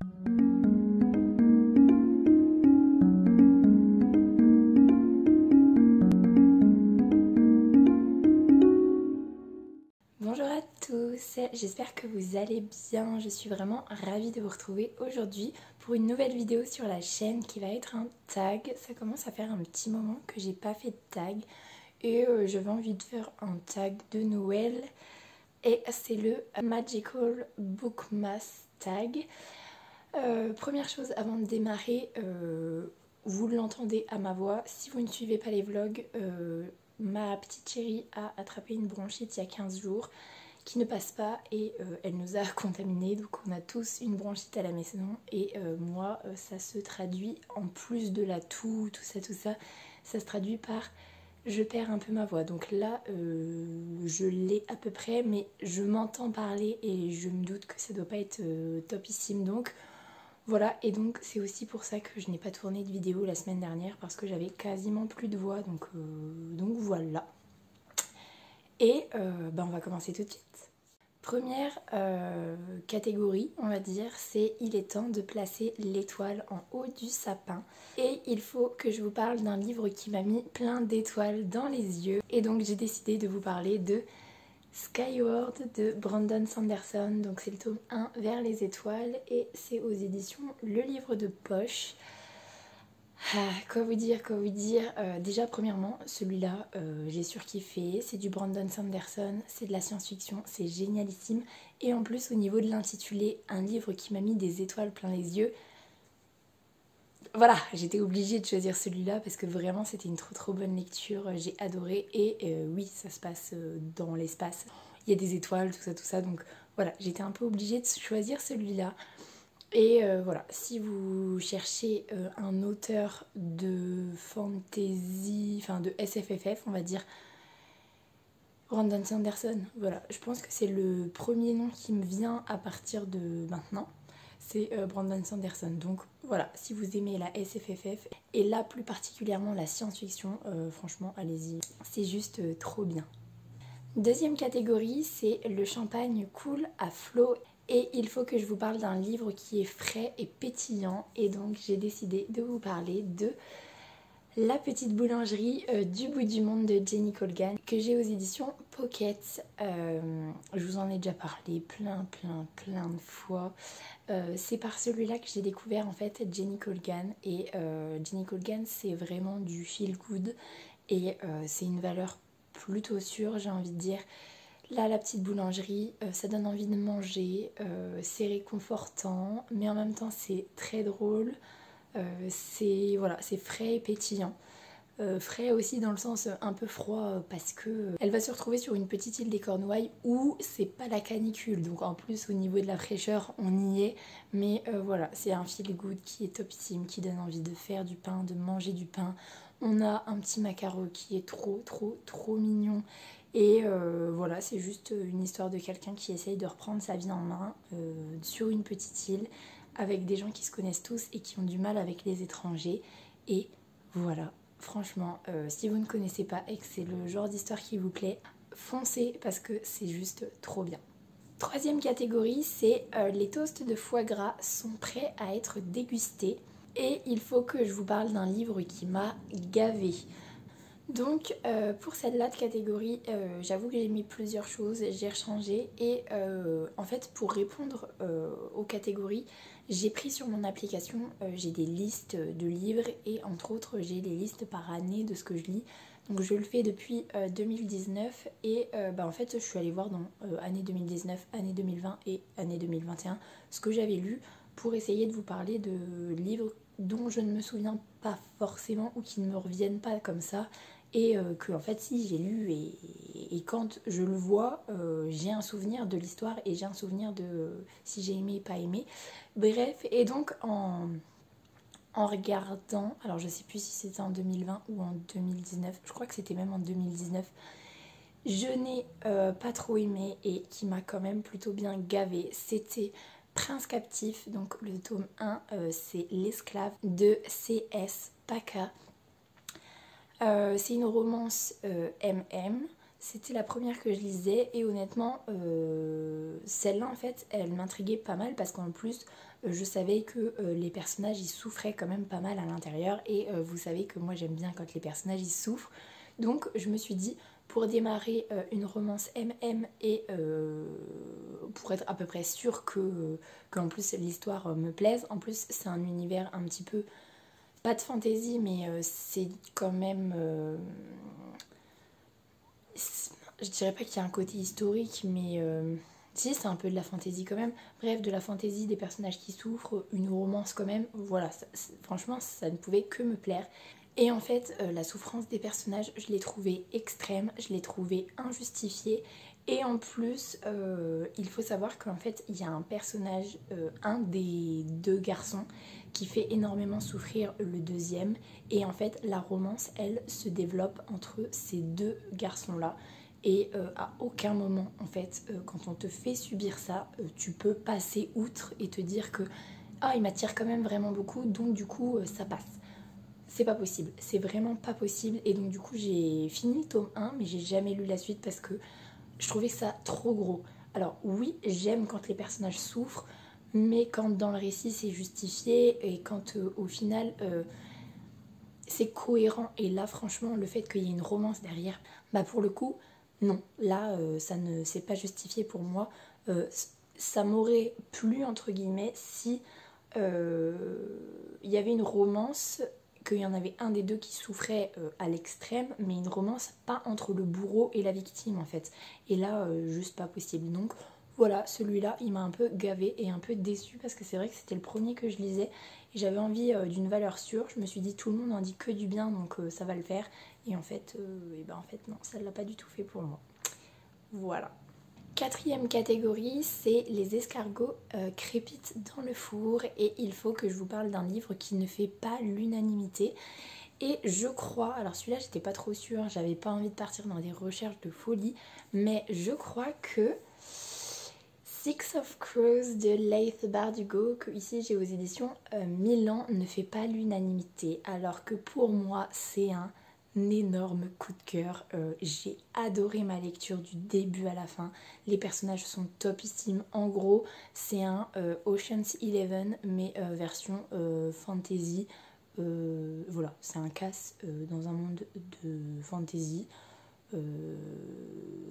Bonjour à tous, j'espère que vous allez bien. Je suis vraiment ravie de vous retrouver aujourd'hui pour une nouvelle vidéo sur la chaîne qui va être un tag. Ça commence à faire un petit moment que j'ai pas fait de tag et j'avais envie de faire un tag de Noël et c'est le Magical Bookmas tag. Première chose avant de démarrer, vous l'entendez à ma voix, si vous ne suivez pas les vlogs, ma petite chérie a attrapé une bronchite il y a 15 jours qui ne passe pas et elle nous a contaminés, donc on a tous une bronchite à la maison et moi ça se traduit en plus de la toux, tout ça, ça se traduit par je perds un peu ma voix. Donc là je l'ai à peu près mais je m'entends parler et je me doute que ça doit pas être topissime, donc voilà. Et donc c'est aussi pour ça que je n'ai pas tourné de vidéo la semaine dernière parce que j'avais quasiment plus de voix, donc voilà. Et on va commencer tout de suite. Première catégorie, on va dire, c'est il est temps de placer l'étoile en haut du sapin. Et il faut que je vous parle d'un livre qui m'a mis plein d'étoiles dans les yeux. Et donc j'ai décidé de vous parler de Skyward de Brandon Sanderson. Donc c'est le tome 1 Vers les étoiles et c'est aux éditions Le Livre de Poche. Quoi vous dire. Déjà premièrement celui-là j'ai surkiffé, c'est du Brandon Sanderson, c'est de la science-fiction, c'est génialissime et en plus au niveau de l'intitulé, un livre qui m'a mis des étoiles plein les yeux. Voilà, j'étais obligée de choisir celui-là parce que vraiment c'était une trop bonne lecture, j'ai adoré et oui ça se passe dans l'espace, il y a des étoiles, tout ça, donc voilà, j'étais un peu obligée de choisir celui-là. Et voilà, si vous cherchez un auteur de fantasy, enfin de SFFF, on va dire, Brandon Sanderson, voilà, je pense que c'est le premier nom qui me vient à partir de maintenant, c'est Brandon Sanderson. Donc voilà, si vous aimez la SFFF et là plus particulièrement la science-fiction, franchement allez-y, c'est juste trop bien. Deuxième catégorie, c'est le champagne coule à flot. Et il faut que je vous parle d'un livre qui est frais et pétillant. Et donc j'ai décidé de vous parler de La petite boulangerie du bout du monde de Jenny Colgan, que j'ai aux éditions Pocket. Je vous en ai déjà parlé plein de fois. C'est par celui-là que j'ai découvert en fait Jenny Colgan. Et Jenny Colgan, c'est vraiment du feel good. Et c'est une valeur plutôt sûre, j'ai envie de dire. Là, la petite boulangerie, ça donne envie de manger, c'est réconfortant, mais en même temps c'est très drôle, c'est voilà, c'est frais et pétillant. Frais aussi dans le sens un peu froid parce que elle va se retrouver sur une petite île des Cornouailles où c'est pas la canicule, donc en plus au niveau de la fraîcheur on y est, mais voilà, c'est un feel good qui est topissime, qui donne envie de faire du pain, de manger du pain. On a un petit maquereau qui est trop mignon. Et voilà, c'est juste une histoire de quelqu'un qui essaye de reprendre sa vie en main sur une petite île avec des gens qui se connaissent tous et qui ont du mal avec les étrangers. Et voilà, franchement, si vous ne connaissez pas et que c'est le genre d'histoire qui vous plaît, foncez parce que c'est juste trop bien. Troisième catégorie, c'est les toasts de foie gras sont prêts à être dégustés. Et il faut que je vous parle d'un livre qui m'a gavée. Donc pour cette là de catégorie, j'avoue que j'ai mis plusieurs choses, j'ai rechangé et en fait pour répondre aux catégories, j'ai pris sur mon application, j'ai des listes de livres et entre autres j'ai des listes par année de ce que je lis. Donc je le fais depuis 2019 et en fait je suis allée voir dans année 2019, année 2020 et année 2021 ce que j'avais lu pour essayer de vous parler de livres dont je ne me souviens pas forcément ou qui ne me reviennent pas comme ça. Et que en fait si j'ai lu et quand je le vois j'ai un souvenir de l'histoire et j'ai un souvenir de si j'ai aimé pas aimé, bref. Et donc en regardant, alors je sais plus si c'était en 2020 ou en 2019, je crois que c'était même en 2019, je n'ai pas trop aimé et qui m'a quand même plutôt bien gavé, c'était Prince captif, donc le tome 1, c'est L'esclave de C.S. Paca. C'est une romance MM, c'était la première que je lisais et honnêtement celle-là en fait elle m'intriguait pas mal parce qu'en plus je savais que les personnages ils souffraient quand même pas mal à l'intérieur et vous savez que moi j'aime bien quand les personnages ils souffrent. Donc je me suis dit pour démarrer une romance MM et pour être à peu près sûre qu'en plus l'histoire me plaise, en plus c'est un univers un petit peu, pas de fantasy mais c'est quand même... je dirais pas qu'il y a un côté historique mais... si, c'est un peu de la fantaisie quand même. Bref, de la fantaisie, des personnages qui souffrent, une romance quand même. Voilà, franchement, ça ne pouvait que me plaire. Et en fait, la souffrance des personnages, je l'ai trouvée extrême, je l'ai trouvée injustifiée. Et en plus, il faut savoir qu'en fait, il y a un personnage, un des deux garçons, qui fait énormément souffrir le deuxième. Et en fait, la romance, elle, se développe entre ces deux garçons-là. Et à aucun moment, en fait, quand on te fait subir ça, tu peux passer outre et te dire que ah, il m'attire quand même vraiment beaucoup, donc du coup, ça passe. C'est pas possible, c'est vraiment pas possible. Et donc du coup, j'ai fini le tome 1, mais j'ai jamais lu la suite parce que je trouvais ça trop gros. Alors oui, j'aime quand les personnages souffrent, mais quand dans le récit c'est justifié et quand au final c'est cohérent. Et là, franchement, le fait qu'il y ait une romance derrière, bah pour le coup, non. Là, ça ne s'est pas justifié pour moi. Ça m'aurait plu, entre guillemets, si il y avait une romance, qu'il y en avait un des deux qui souffrait à l'extrême, mais une romance pas entre le bourreau et la victime, en fait. Et là, juste pas possible. Donc, voilà, celui-là, il m'a un peu gavé et un peu déçue parce que c'est vrai que c'était le premier que je lisais et j'avais envie d'une valeur sûre. Je me suis dit tout le monde en dit que du bien donc ça va le faire. Et en fait, non, ça ne l'a pas du tout fait pour moi. Voilà. Quatrième catégorie, c'est les escargots crépitent dans le four et il faut que je vous parle d'un livre qui ne fait pas l'unanimité. Et je crois, alors celui-là j'étais pas trop sûre, j'avais pas envie de partir dans des recherches de folie, mais je crois que Six of Crows de Leith Bardugo, que ici j'ai aux éditions Milan, ne fait pas l'unanimité, alors que pour moi c'est un énorme coup de cœur. J'ai adoré ma lecture du début à la fin, les personnages sont topissimes. En gros, c'est un Ocean's 11 mais version fantasy. Voilà, c'est un casse dans un monde de fantasy.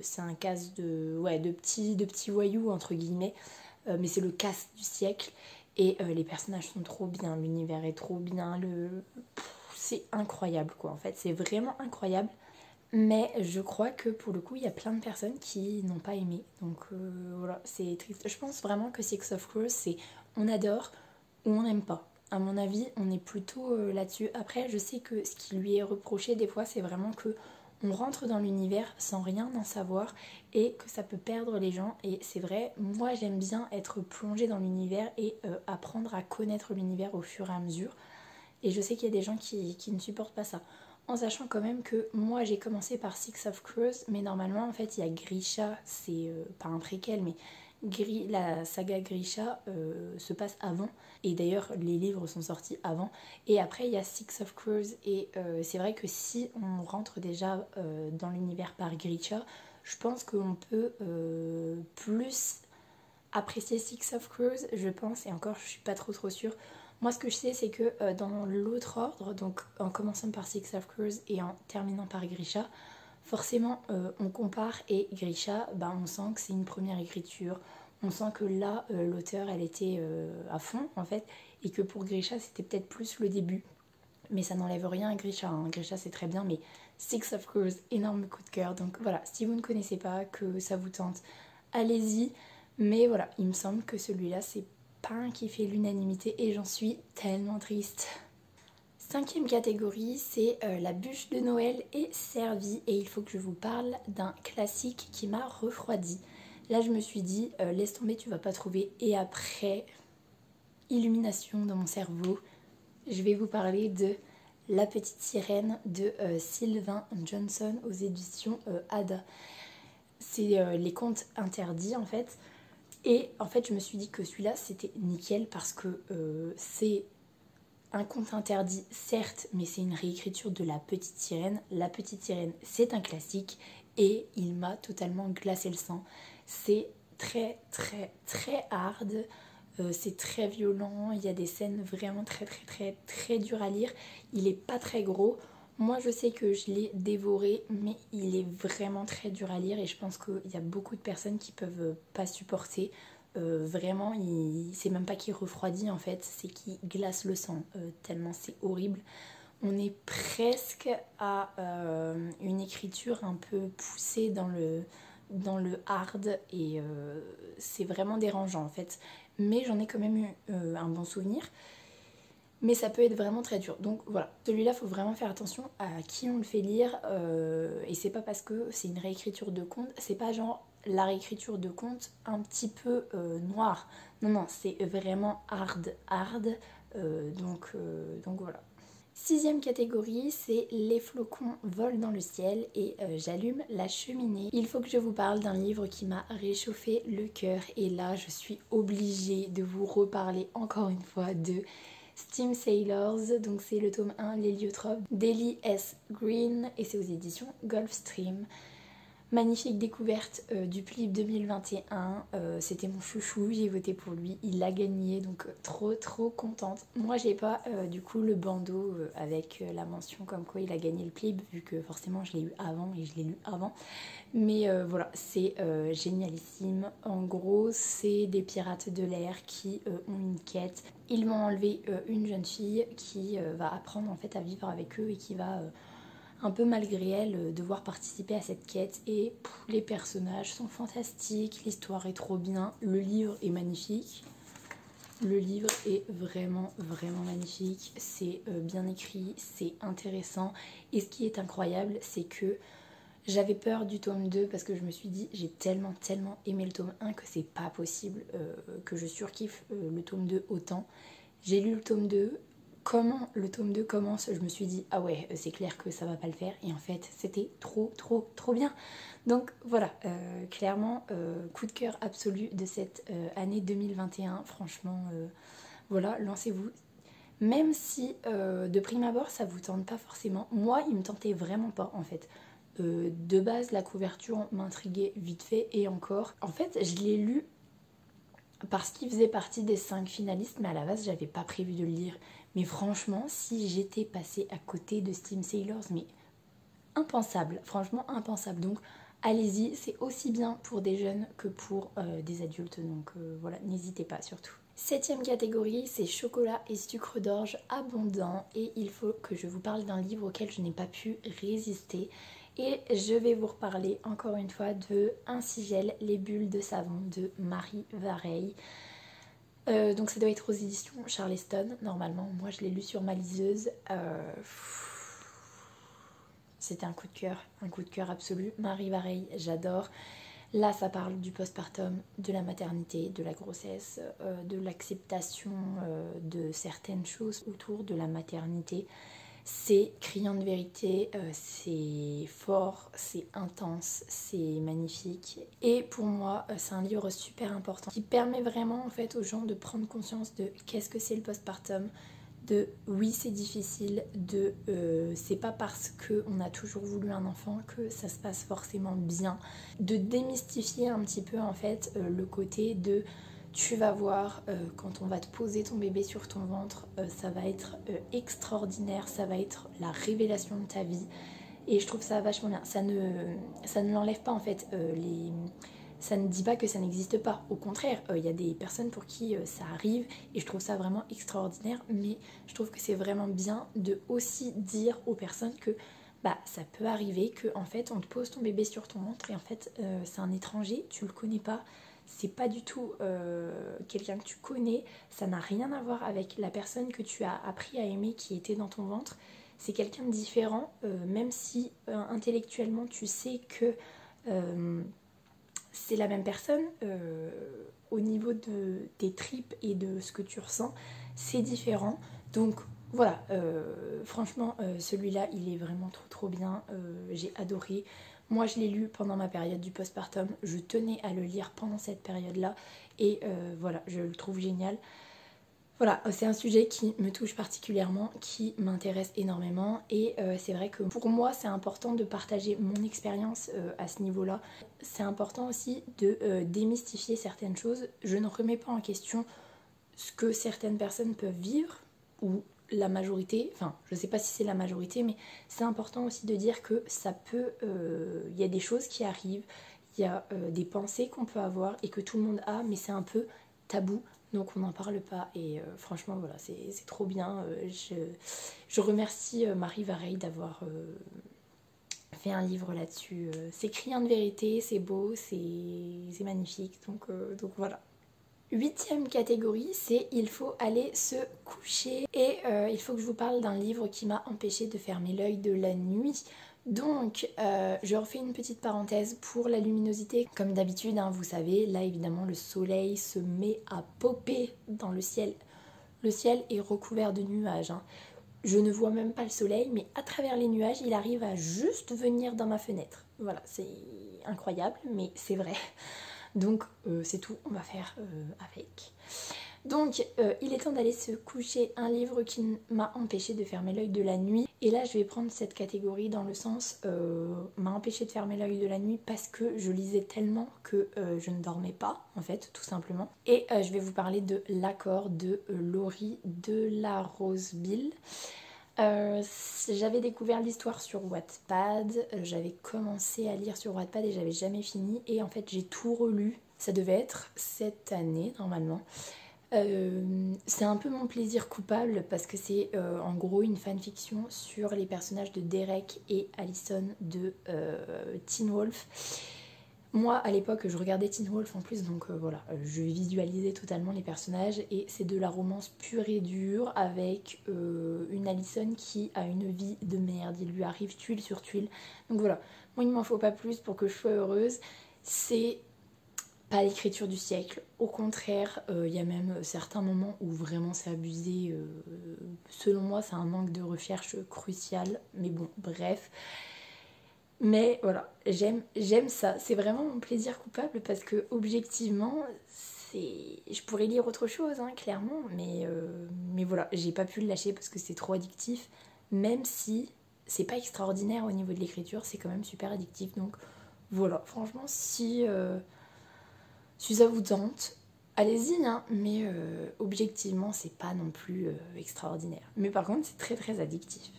C'est un casse de petits voyous entre guillemets, mais c'est le casse du siècle et les personnages sont trop bien, l'univers est trop bien, c'est incroyable quoi, en fait c'est vraiment incroyable. Mais je crois que pour le coup il y a plein de personnes qui n'ont pas aimé, donc voilà, c'est triste. Je pense vraiment que Six of Crows c'est on adore ou on n'aime pas. À mon avis on est plutôt là-dessus. Après je sais que ce qui lui est reproché des fois c'est vraiment que on rentre dans l'univers sans rien en savoir et que ça peut perdre les gens. Et c'est vrai, moi j'aime bien être plongée dans l'univers et apprendre à connaître l'univers au fur et à mesure. Et je sais qu'il y a des gens qui ne supportent pas ça. En sachant quand même que moi j'ai commencé par Six of Crows, mais normalement en fait il y a Grisha, c'est pas un préquel, mais la saga Grisha se passe avant, et d'ailleurs les livres sont sortis avant, et après il y a Six of Crows, et c'est vrai que si on rentre déjà dans l'univers par Grisha, je pense qu'on peut plus apprécier Six of Crows, je pense, et encore je suis pas trop sûre. Moi ce que je sais c'est que dans l'autre ordre, donc en commençant par Six of Crows et en terminant par Grisha, forcément on compare et Grisha, bah, on sent que c'est une première écriture, on sent que là l'auteur elle était à fond en fait, et que pour Grisha c'était peut-être plus le début, mais ça n'enlève rien à Grisha, hein. Grisha c'est très bien, mais Six of Crows, énorme coup de cœur. Donc voilà, si vous ne connaissez pas, que ça vous tente, allez-y, mais voilà, il me semble que celui-là c'est pas un qui fait l'unanimité et j'en suis tellement triste. Cinquième catégorie, c'est la bûche de Noël est servie et il faut que je vous parle d'un classique qui m'a refroidi. Là je me suis dit, laisse tomber, tu vas pas trouver. Et après, illumination dans mon cerveau, je vais vous parler de La Petite Sirène de Sylvain Johnson aux éditions Ada. C'est les contes interdits en fait. Et en fait je me suis dit que celui-là c'était nickel parce que c'est un conte interdit, certes, mais c'est une réécriture de La Petite Sirène. La Petite Sirène, c'est un classique et il m'a totalement glacé le sang. C'est très hard. c'est très violent, il y a des scènes vraiment très dures à lire. Il est pas très gros. Moi je sais que je l'ai dévoré, mais il est vraiment très dur à lire et je pense qu'il y a beaucoup de personnes qui peuvent pas supporter. Vraiment, c'est même pas qu'il refroidit en fait, c'est qu'il glace le sang, tellement c'est horrible. On est presque à une écriture un peu poussée dans le hard et c'est vraiment dérangeant en fait. Mais j'en ai quand même eu un bon souvenir. Mais ça peut être vraiment très dur. Donc voilà, celui-là, faut vraiment faire attention à qui on le fait lire. Et c'est pas parce que c'est une réécriture de conte, c'est pas genre la réécriture de conte un petit peu noire. Non, non, c'est vraiment hard. Donc voilà. Sixième catégorie, c'est les flocons volent dans le ciel et j'allume la cheminée. Il faut que je vous parle d'un livre qui m'a réchauffé le cœur et là je suis obligée de vous reparler encore une fois de Steam Sailors, donc c'est le tome 1, L'Héliotrope, d'Ellie S. Green et c'est aux éditions Gulfstream. Magnifique découverte du PLIB 2021, c'était mon chouchou, j'ai voté pour lui, il l'a gagné, donc trop contente. Moi j'ai pas du coup le bandeau avec la mention comme quoi il a gagné le PLIB, vu que forcément je l'ai eu avant et je l'ai lu avant. Mais voilà, c'est génialissime. En gros, c'est des pirates de l'air qui ont une quête. Ils vont enlever une jeune fille qui va apprendre en fait à vivre avec eux et qui va un peu malgré elle devoir participer à cette quête. Et les personnages sont fantastiques, l'histoire est trop bien, le livre est magnifique. Le livre est vraiment magnifique, c'est bien écrit, c'est intéressant. Et ce qui est incroyable, c'est que j'avais peur du tome 2 parce que je me suis dit j'ai tellement aimé le tome 1 que c'est pas possible que je surkiffe le tome 2 autant. J'ai lu le tome 2, comment le tome 2 commence, je me suis dit ah ouais c'est clair que ça va pas le faire et en fait c'était trop bien. Donc voilà, clairement coup de cœur absolu de cette année 2021, franchement voilà, lancez-vous. Même si de prime abord ça vous tente pas forcément, moi il me tentait vraiment pas en fait. De base la couverture m'intriguait vite fait et encore. En fait je l'ai lu parce qu'il faisait partie des 5 finalistes, mais à la base j'avais pas prévu de le lire. Mais franchement, si j'étais passée à côté de Steam Sailors, mais impensable, franchement impensable. Donc allez-y, c'est aussi bien pour des jeunes que pour des adultes, donc voilà, n'hésitez pas surtout. Septième catégorie, c'est chocolat et sucre d'orge abondant et il faut que je vous parle d'un livre auquel je n'ai pas pu résister. Et je vais vous reparler encore une fois de Un sigel, les bulles de savon de Marie Vareille. Donc ça doit être aux éditions Charleston, normalement. Moi je l'ai lu sur ma liseuse. C'était un coup de cœur absolu. Marie Vareille, j'adore. Là ça parle du postpartum, de la maternité, de la grossesse, de l'acceptation de certaines choses autour de la maternité. C'est criant de vérité, c'est fort, c'est intense, c'est magnifique. Et pour moi, c'est un livre super important qui permet vraiment en fait aux gens de prendre conscience de qu'est-ce que c'est le postpartum, de oui c'est difficile, de c'est pas parce qu'on a toujours voulu un enfant que ça se passe forcément bien, de démystifier un petit peu en fait le côté de tu vas voir quand on va te poser ton bébé sur ton ventre, ça va être extraordinaire, ça va être la révélation de ta vie et je trouve ça vachement bien. Ça ne l'enlève pas en fait, ça ne dit pas que ça n'existe pas. Au contraire, il y a des personnes pour qui ça arrive et je trouve ça vraiment extraordinaire, mais je trouve que c'est vraiment bien de aussi dire aux personnes que bah, ça peut arriver que en fait on te pose ton bébé sur ton ventre et en fait c'est un étranger, tu le connais pas. C'est pas du tout quelqu'un que tu connais, ça n'a rien à voir avec la personne que tu as appris à aimer qui était dans ton ventre. C'est quelqu'un de différent, même si intellectuellement tu sais que c'est la même personne, au niveau des tripes et de ce que tu ressens, c'est différent. Donc voilà, franchement celui-là il est vraiment trop bien, j'ai adoré. Moi je l'ai lu pendant ma période du postpartum, je tenais à le lire pendant cette période-là et voilà, je le trouve génial. Voilà, c'est un sujet qui me touche particulièrement, qui m'intéresse énormément et c'est vrai que pour moi c'est important de partager mon expérience à ce niveau-là. C'est important aussi de démystifier certaines choses. Je ne remets pas en question ce que certaines personnes peuvent vivre, ou la majorité, enfin je sais pas si c'est la majorité, mais c'est important aussi de dire que ça peut, y a des choses qui arrivent, il y a des pensées qu'on peut avoir et que tout le monde a, mais c'est un peu tabou, donc on n'en parle pas. Et franchement voilà, c'est trop bien. Je remercie Marie Vareille d'avoir fait un livre là-dessus. C'est criant de vérité, c'est beau, c'est magnifique, donc voilà. Huitième catégorie, c'est il faut aller se coucher. Et il faut que je vous parle d'un livre qui m'a empêché de fermer l'œil de la nuit. Donc je refais une petite parenthèse pour la luminosité. Comme d'habitude, hein, vous savez, là évidemment le soleil se met à popper dans le ciel. Le ciel est recouvert de nuages. Hein. Je ne vois même pas le soleil, mais à travers les nuages, il arrive à juste venir dans ma fenêtre. Voilà, c'est incroyable, mais c'est vrai. Donc c'est tout, on va faire avec. Donc il est temps d'aller se coucher, un livre qui m'a empêché de fermer l'œil de la nuit. Et là je vais prendre cette catégorie dans le sens m'a empêché de fermer l'œil de la nuit parce que je lisais tellement que je ne dormais pas en fait, tout simplement. Et je vais vous parler de L'accord de Laurie Delarose-Bill. J'avais découvert l'histoire sur Wattpad, j'avais commencé à lire sur Wattpad et j'avais jamais fini, et en fait j'ai tout relu, ça devait être cette année normalement. C'est un peu mon plaisir coupable parce que c'est en gros une fanfiction sur les personnages de Derek et Allison de Teen Wolf. Moi à l'époque je regardais Teen Wolf en plus, donc voilà, je visualisais totalement les personnages et c'est de la romance pure et dure avec une Allison qui a une vie de merde, il lui arrive tuile sur tuile. Donc voilà, moi il m'en faut pas plus pour que je sois heureuse. C'est pas l'écriture du siècle, au contraire, il y a même certains moments où vraiment c'est abusé. Selon moi c'est un manque de recherche crucial, mais bon bref. Mais voilà, j'aime ça. C'est vraiment mon plaisir coupable parce que objectivement, je pourrais lire autre chose, hein, clairement, mais voilà, j'ai pas pu le lâcher parce que c'est trop addictif. Même si c'est pas extraordinaire au niveau de l'écriture, c'est quand même super addictif. Donc voilà, franchement, si ça vous tente, allez-y, hein, mais objectivement, c'est pas non plus extraordinaire. Mais par contre, c'est très très addictif.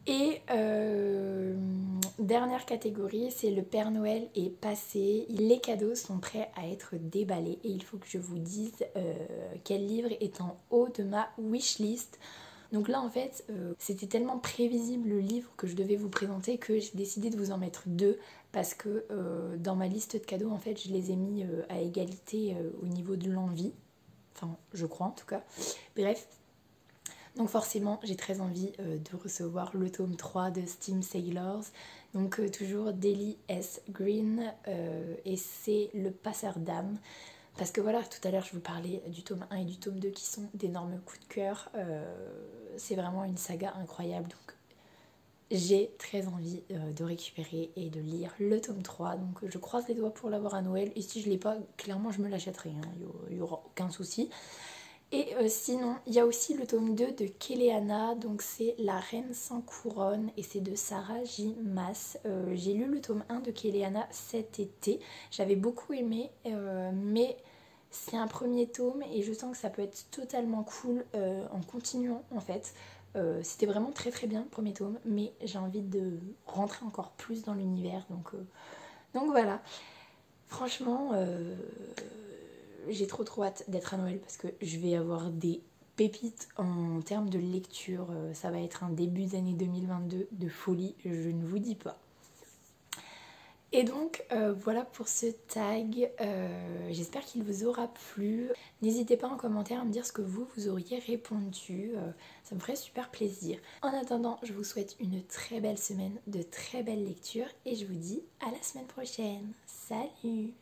Et dernière catégorie, c'est le Père Noël est passé, les cadeaux sont prêts à être déballés et il faut que je vous dise quel livre est en haut de ma wishlist. Donc là en fait, c'était tellement prévisible le livre que je devais vous présenter que j'ai décidé de vous en mettre deux parce que dans ma liste de cadeaux en fait je les ai mis à égalité au niveau de l'envie, enfin je crois en tout cas, bref. Donc forcément j'ai très envie de recevoir le tome 3 de Steam Sailors, donc toujours Daily S. Green, et c'est le passeur d'âme. Parce que voilà, tout à l'heure je vous parlais du tome 1 et du tome 2 qui sont d'énormes coups de cœur. C'est vraiment une saga incroyable, donc j'ai très envie de récupérer et de lire le tome 3. Donc je croise les doigts pour l'avoir à Noël, et si je ne l'ai pas, clairement je me l'achèterai, hein, il n'y aura aucun souci. Et sinon, il y a aussi le tome 2 de Keleana, donc c'est La Reine sans couronne et c'est de Sarah J. Maas. J'ai lu le tome 1 de Keleana cet été, j'avais beaucoup aimé, mais c'est un premier tome et je sens que ça peut être totalement cool en continuant en fait. C'était vraiment très très bien le premier tome, mais j'ai envie de rentrer encore plus dans l'univers, donc voilà. Franchement, j'ai trop hâte d'être à Noël parce que je vais avoir des pépites en termes de lecture. Ça va être un début d'année 2022 de folie, je ne vous dis pas. Et donc voilà pour ce tag, j'espère qu'il vous aura plu. N'hésitez pas en commentaire à me dire ce que vous auriez répondu, ça me ferait super plaisir. En attendant, je vous souhaite une très belle semaine, de très belles lectures et je vous dis à la semaine prochaine. Salut!